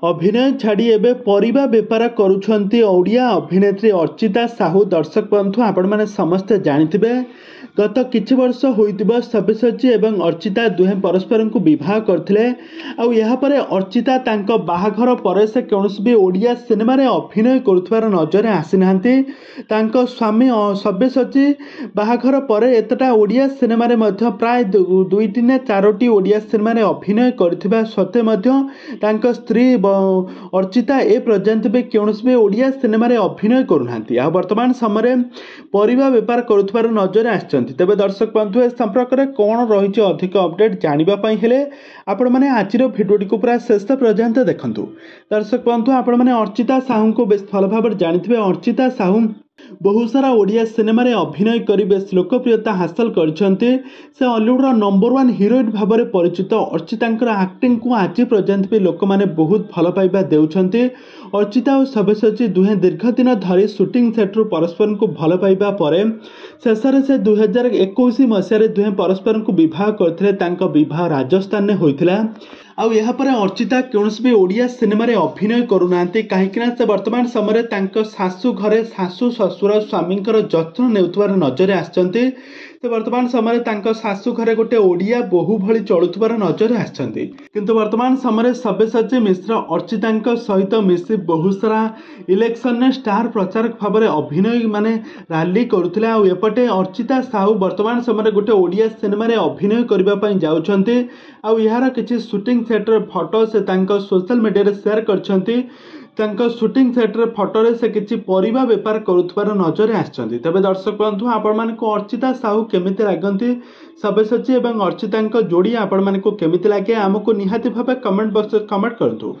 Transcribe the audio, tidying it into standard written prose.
अभिनय छाड़ी एबे परिबा बेपार करुछंती ओडिया अभिनेत्री अर्चिता साहू। दर्शक बंधु आपण माने समस्ते जानिथिबे गत किछि वर्ष होइतिबा सब्यसाची एवं अर्चिता दुहे परस्पर को विवाह करथिले। आउ यहाँ पर अर्चिता तांको बाहाघर पर से कौनसी भी ओडिया सिनेमा रे अभिनय करुथबार नजर आसी नाहंती। तांको स्वामी सब्यसाची बाहाघर पर एतटा ओडिया सिनेमा रे मध्य प्राय दुईटी ने चारोटी ओडिया सिनेमा रे अभिनय करथिबा सत्ते मध्य तांको स्त्री अर्चिता ए पर्यंत भी कौनसी भी ओडिया सिनेमा रे अभिनय करुनांती। आ वर्तमान समय परिबा बेपार करुथबार नजर आछंती। तेबे दर्शक बंधु ए संपर्क में कौन रही अधिक अपडेट जानिबा पई हेले आपण माने आजिर भिडियोटी को पूरा शेष पर्यंत देखंतु। दर्शक बंधु आपण माने अर्चिता साहू को बेस भल भाव जानिथिबे। अर्चिता साहू बहुत सारा ओडिया सिनेमा रे अभिनय कर बेस लोकप्रियता हासिल करछंती। से हॉलीवुड नंबर 1 हीरोइन भाव में परिचित अर्चिता एक्टिंग को आज पर्यंत भी लोक माने बहुत भल पाइबा देउछंती। अर्चिता और सब्यसाची दुहे दीर्घ दिन धरी शूटिंग सेट्रु परस्पर को भल पाइबा परे शेष से 2021 मसीह दुहे परस्पर को विवाह करथिले। तांको विवाह राजस्थान में होइथिला। आउ यहाँ पर अर्चिता कौनसी भी ओडिया सिनेमा रे अभिनय करुनांती कहीं से वर्तमान समय तांको सासू घरे सासू ससुर स्वामी जत्न नेउथबार नजर आछंती। तो वर्तमान समय तांको सासू घरे गोटे ओडिया बोहू भली चलुथबार नजर आछंती। किंतु वर्तमान समय सब्यसाची मिश्र अर्चिता सहित मिसी बहुत सारा इलेक्शन ने स्टार प्रचारक भाव में अभिनय माने रैली करुथिले। आ एपटे अर्चिता साहू वर्तमान समय गोटे ओडिया सिनेमा रे अभिनय करबा पई जाउछंती। आ यार किछि शूटिंग सेटर फोटो से तांको सोशल मीडिया रे शेयर करछंती। तांको शूटिंग सेटर फोटो रे से किछि परिबा बेपार करुथबार नजर आछंती। तबे दर्शक बंधु आपण मानको अर्चिता साहू केमिति लागंती, सब्यसाची एवं अर्चिता जोड़ी आपण मानको केमिति लागे आमको निहाती भाबे कमेंट बॉक्स कमेंट करंतु।